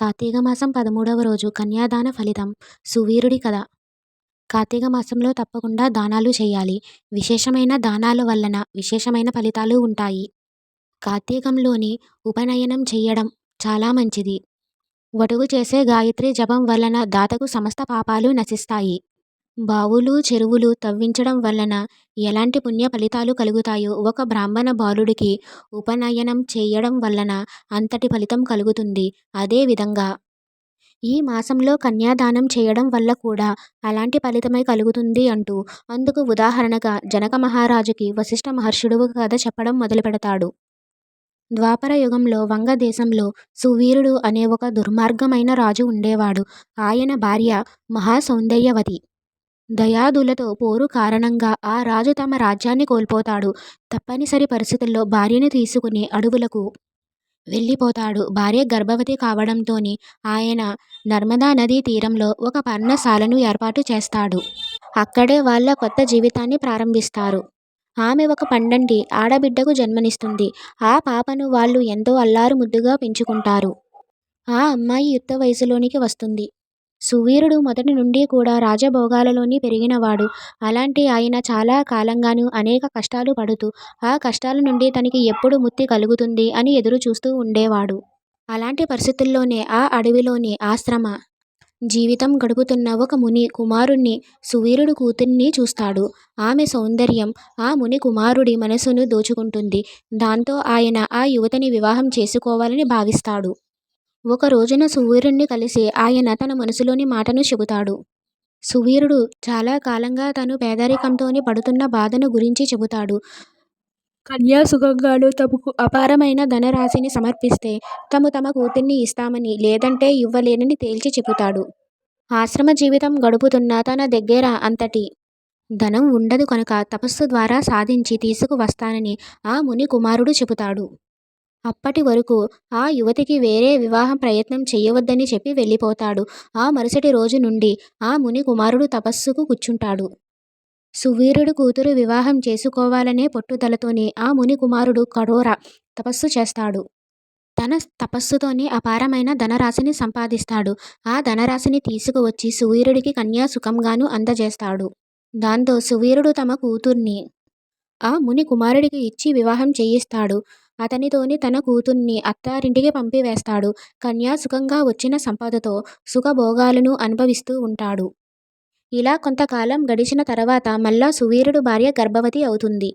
కార్తీక మాసం 13వ రోజు కన్యాదాన ఫలితం. సువీరుడి కథ. కార్తీక మాసంలో తప్పకుండా దానాలు చేయాలి. విశేషమైన దానాల వలన విశేషమైన ఫలితాలు ఉంటాయి. కార్తీకంలోని ఉపనయనం చేయడం చాలా మంచిది. వటువు చేసే గాయత్రి జపం వలన దాతకు సమస్త పాపాలు నశిస్తాయి. బావులు, చెరువులు తవ్వించడం వలన ఎలాంటి పుణ్య ఫలితాలు కలుగుతాయో ఒక బ్రాహ్మణ బాలుడికి ఉపనయనం చేయడం వలన అంతటి ఫలితం కలుగుతుంది. అదేవిధంగా ఈ మాసంలో కన్యాదానం చేయడం వల్ల కూడా అలాంటి ఫలితమే కలుగుతుంది అంటూ అందుకు ఉదాహరణగా జనక మహారాజుకి వశిష్ఠ మహర్షుడు ఒక కథ చెప్పడం మొదలుపెడతాడు. ద్వాపర యుగంలో వంగ దేశంలో సువీరుడు అనే ఒక దుర్మార్గమైన రాజు ఉండేవాడు. ఆయన భార్య మహాసౌందర్యవతి. దయాదులతో పోరు కారణంగా ఆ రాజు తమ రాజ్యాన్ని కోల్పోతాడు. తప్పనిసరి పరిస్థితుల్లో భార్యను తీసుకుని అడవులకు వెళ్ళిపోతాడు. భార్య గర్భవతి కావడంతోని ఆయన నర్మదా నదీ తీరంలో ఒక పర్ణశాలను ఏర్పాటు చేస్తాడు. అక్కడే వాళ్ళ కొత్త జీవితాన్ని ప్రారంభిస్తారు. ఆమె ఒక పండంటి ఆడబిడ్డకు జన్మనిస్తుంది. ఆ పాపను వాళ్ళు ఎంతో అల్లారు ముద్దుగా పెంచుకుంటారు. ఆ అమ్మాయి యుక్త వయసులోనికి వస్తుంది. సువీరుడు మొదటి నుండి కూడా రాజభోగాలలోని పెరిగినవాడు. అలాంటి ఆయన చాలా కాలంగానూ అనేక కష్టాలు పడుతూ ఆ కష్టాల నుండి తనకి ఎప్పుడు ముక్తి కలుగుతుంది అని ఎదురు చూస్తూ ఉండేవాడు. అలాంటి పరిస్థితుల్లోనే ఆ అడవిలోని ఆశ్రమ జీవితం గడుపుతున్న ఒక ముని కుమారుణ్ణి సువీరుడు కూతుర్ని చూస్తాడు. ఆమె సౌందర్యం ఆ ముని కుమారుడి మనసును దోచుకుంటుంది. దాంతో ఆయన ఆ యువతిని వివాహం చేసుకోవాలని భావిస్తాడు. ఒక రోజున సువీరుణ్ణి కలిసి ఆయన తన మనసులోని మాటను చెబుతాడు. సువీరుడు చాలా కాలంగా తను పేదరికంతోని పడుతున్న బాధను గురించి చెబుతాడు. కన్యాసుగంగాను తమకు అపారమైన ధనరాశిని సమర్పిస్తే తమ కూతుర్ని ఇస్తామని, లేదంటే ఇవ్వలేనని తేల్చి చెబుతాడు. ఆశ్రమ జీవితం గడుపుతున్న తన దగ్గర అంతటి ధనం ఉండదు కనుక తపస్సు ద్వారా సాధించి తీసుకువస్తానని ఆ ముని కుమారుడు చెబుతాడు. అప్పటి వరకు ఆ యువతికి వేరే వివాహం ప్రయత్నం చేయవద్దని చెప్పి వెళ్ళిపోతాడు. ఆ మరుసటి రోజు నుండి ఆ ముని కుమారుడు తపస్సుకు కూర్చుంటాడు. సువీరుడు కూతురు వివాహం చేసుకోవాలనే పట్టుదలతోనే ఆ ముని కుమారుడు కఠోర తపస్సు చేస్తాడు. తన తపస్సుతోనే అపారమైన ధనరాశిని సంపాదిస్తాడు. ఆ ధనరాశిని తీసుకువచ్చి సువీరుడికి కన్యాసుఖంగాను అందజేస్తాడు. దాంతో సువీరుడు తమ కూతుర్ని ఆ ముని కుమారుడికి ఇచ్చి వివాహం చేయిస్తాడు. అతనితోని తన కూతుర్ని అత్తారింటికి పంపివేస్తాడు. కన్యాసుఖంగా వచ్చిన సంపదతో సుఖభోగాలను అనుభవిస్తూ ఉంటాడు. ఇలా కొంతకాలం గడిచిన తర్వాత మళ్ళా సువీరుడు భార్య గర్భవతి అవుతుంది.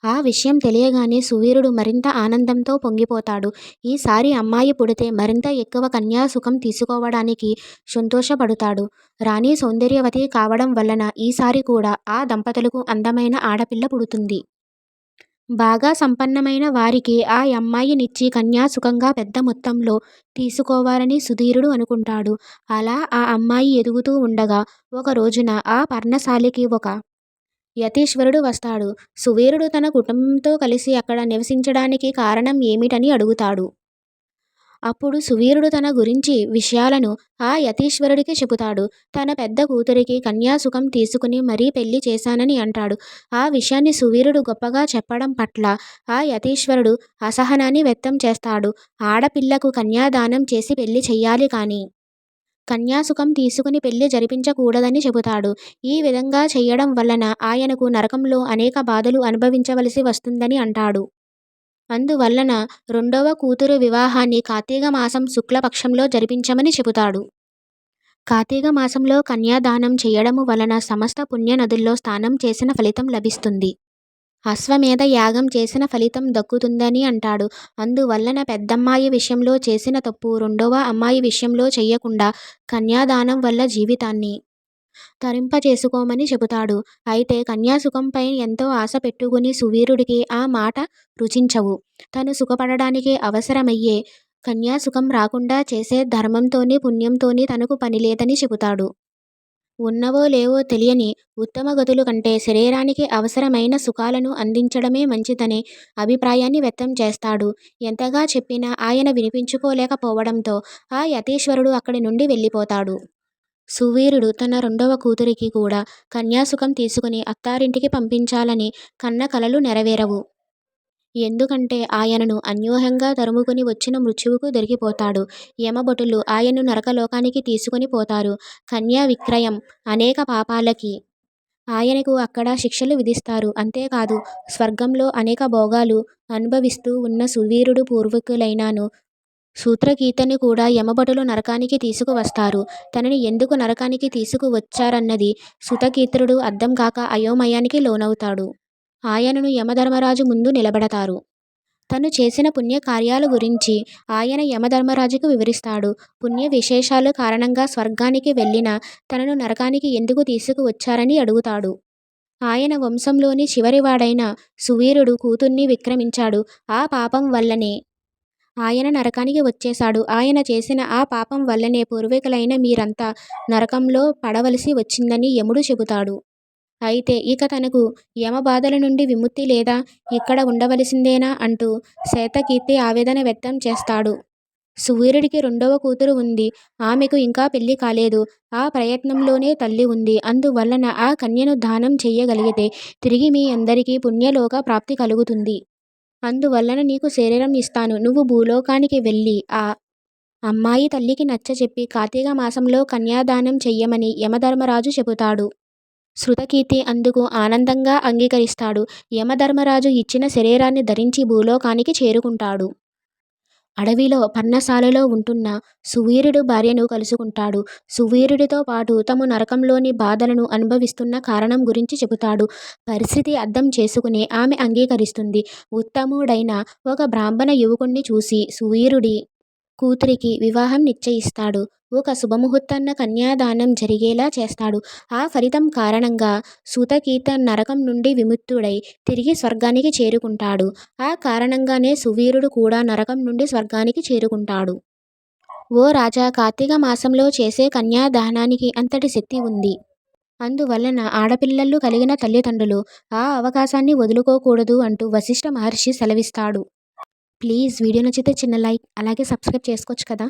ఆ విషయం తెలియగానే సువీరుడు మరింత ఆనందంతో పొంగిపోతాడు. ఈసారి అమ్మాయి పుడితే మరింత ఎక్కువ కన్యాసుఖం తీసుకోవడానికి సంతోషపడుతాడు. రాణి సౌందర్యవతి కావడం వలన ఈసారి కూడా ఆ దంపతులకు అందమైన ఆడపిల్ల పుడుతుంది. బాగా సంపన్నమైన వారికి ఆ అమ్మాయినిచ్చి కన్యాసుఖంగా పెద్ద మొత్తంలో తీసుకోవాలని సుధీరుడు అనుకుంటాడు. అలా ఆ అమ్మాయి ఎదుగుతూ ఉండగా ఒక రోజున ఆ పర్ణశాలకి ఒక యతీశ్వరుడు వస్తాడు. సువీరుడు తన కుటుంబంతో కలిసి అక్కడ నివసించడానికి కారణం ఏమిటని అడుగుతాడు. అప్పుడు సువీరుడు తన గురించి విషయాలను ఆ యతీశ్వరుడికి చెబుతాడు. తన పెద్ద కూతురికి కన్యాసుఖం తీసుకుని మరీ పెళ్లి చేశానని అంటాడు. ఆ విషయాన్ని సువీరుడు గొప్పగా చెప్పడం పట్ల ఆ యతీశ్వరుడు అసహనాన్ని వ్యక్తం చేస్తాడు. ఆడపిల్లకు కన్యాదానం చేసి పెళ్లి చెయ్యాలి కానీ కన్యాసుఖం తీసుకుని పెళ్లి జరిపించకూడదని చెబుతాడు. ఈ విధంగా చెయ్యడం వలన ఆయనకు నరకంలో అనేక బాధలు అనుభవించవలసి వస్తుందని అంటాడు. అందువలన రెండవ కూతురు వివాహాన్ని కార్తీక మాసం శుక్లపక్షంలో జరిపించమని చెబుతాడు. కార్తీక మాసంలో కన్యాదానం చేయడము వలన సమస్త పుణ్య నదుల్లో స్నానం చేసిన ఫలితం లభిస్తుంది. అశ్వమేధ యాగం చేసిన ఫలితం దక్కుతుందని అంటాడు. అందువలన పెద్దమ్మాయి విషయంలో చేసిన తప్పు రెండవ అమ్మాయి విషయంలో చెయ్యకుండా కన్యాదానం వల్ల జీవితాన్ని తరింపచేసుకోమని చెబుతాడు. అయితే కన్యాసుఖంపై ఎంతో ఆశ పెట్టుకుని సువీరుడికి ఆ మాట రుచించవు. తను సుఖపడడానికి అవసరమయ్యే కన్యాసుఖం రాకుండా చేసే ధర్మంతోని పుణ్యంతోని తనకు పనిలేదని చెబుతాడు. ఉన్నవో లేవో తెలియని ఉత్తమ గతులు కంటే శరీరానికి అవసరమైన సుఖాలను అందించడమే మంచిదనే అభిప్రాయాన్ని వ్యక్తం చేస్తాడు. ఎంతగా చెప్పినా ఆయన వినిపించుకోలేకపోవడంతో ఆ యతీశ్వరుడు అక్కడి నుండి వెళ్ళిపోతాడు. సువీరుడు తన రెండవ కూతురికి కూడా కన్యాసుఖం తీసుకుని అత్తారింటికి పంపించాలని కన్న కలలు నెరవేరవు. ఎందుకంటే ఆయనను అన్యూహంగా తరుముకుని వచ్చిన మృత్యువుకు దొరికిపోతాడు. యమభటులు ఆయన్ను నరకలోకానికి తీసుకుని పోతారు. కన్యా విక్రయం అనేక పాపాలకి ఆయనకు అక్కడ శిక్షలు విధిస్తారు. అంతేకాదు స్వర్గంలో అనేక భోగాలు అనుభవిస్తూ ఉన్న సువీరుడు పూర్వీకులైనను సూత్రకీతని కూడా యమభటులు నరకానికి తీసుకువస్తారు. తనని ఎందుకు నరకానికి తీసుకువచ్చారన్నది సుతకీతుడు అర్థం కాక అయోమయానికి లోనవుతాడు. ఆయనను యమధర్మరాజు ముందు నిలబెడతారు. తను చేసిన పుణ్యకార్యాల గురించి ఆయన యమధర్మరాజుకు వివరిస్తాడు. పుణ్య విశేషాలు కారణంగా స్వర్గానికి వెళ్ళిన తనను నరకానికి ఎందుకు తీసుకువచ్చారని అడుగుతాడు. ఆయన వంశంలోని చివరివాడైన సువీరుడు కూతుర్ని విక్రమించాడు. ఆ పాపం వల్లనే ఆయన నరకానికి వచ్చేశాడు. ఆయన చేసిన ఆ పాపం వల్లనే పూర్వీకులైన మీరంతా నరకంలో పడవలసి వచ్చిందని యముడు చెబుతాడు. అయితే ఇక తనకు యమబాధల నుండి విముక్తి లేదా, ఇక్కడ ఉండవలసిందేనా అంటూ శ్వేతకీర్తి ఆవేదన వ్యక్తం చేస్తాడు. సువీరుడికి రెండవ కూతురు ఉంది. ఆమెకు ఇంకా పెళ్లి కాలేదు. ఆ ప్రయత్నంలోనే తల్లి ఉంది. అందువలన ఆ కన్యను దానం చెయ్యగలిగితే తిరిగి మీ అందరికీ పుణ్యలోక ప్రాప్తి కలుగుతుంది. అందువలన నీకు శరీరం ఇస్తాను. నువ్వు భూలోకానికి వెళ్ళి ఆ అమ్మాయి తల్లికి నచ్చచెప్పి కార్తీక మాసంలో కన్యాదానం చెయ్యమని యమధర్మరాజు చెబుతాడు. శృతకీర్తి అందుకు ఆనందంగా అంగీకరిస్తాడు. యమధర్మరాజు ఇచ్చిన శరీరాన్ని ధరించి భూలోకానికి చేరుకుంటాడు. అడవిలో పర్ణశాలలో ఉంటున్న సువీరుడు భార్యను కలుసుకుంటాడు. సువీరుడితో పాటు తాము నరకంలోని బాధలను అనుభవిస్తున్న కారణం గురించి చెబుతాడు. పరిస్థితి అర్థం చేసుకుని ఆమె అంగీకరిస్తుంది. ఉత్తముడైన ఒక బ్రాహ్మణ యువకుణ్ణి చూసి సువీరుడి కూతురికి వివాహం నిశ్చయిస్తాడు. ఒక శుభముహూర్తాన్న కన్యాదానం జరిగేలా చేస్తాడు. ఆ ఫలితం కారణంగా సూతకీత నరకం నుండి విముక్తుడై తిరిగి స్వర్గానికి చేరుకుంటాడు. ఆ కారణంగానే సువీరుడు కూడా నరకం నుండి స్వర్గానికి చేరుకుంటాడు. ఓ రాజా, కార్తీక మాసంలో చేసే కన్యాదానానికి అంతటి శక్తి ఉంది. అందువలన ఆడపిల్లలు కలిగిన తల్లిదండ్రులు ఆ అవకాశాన్ని వదులుకోకూడదు అంటూ వశిష్ఠ మహర్షి సెలవిస్తాడు. ప్లీజ్ వీడియో నచ్చితే చిన్న లైక్ అలాగే సబ్స్క్రైబ్ చేసుకోవచ్చు కదా.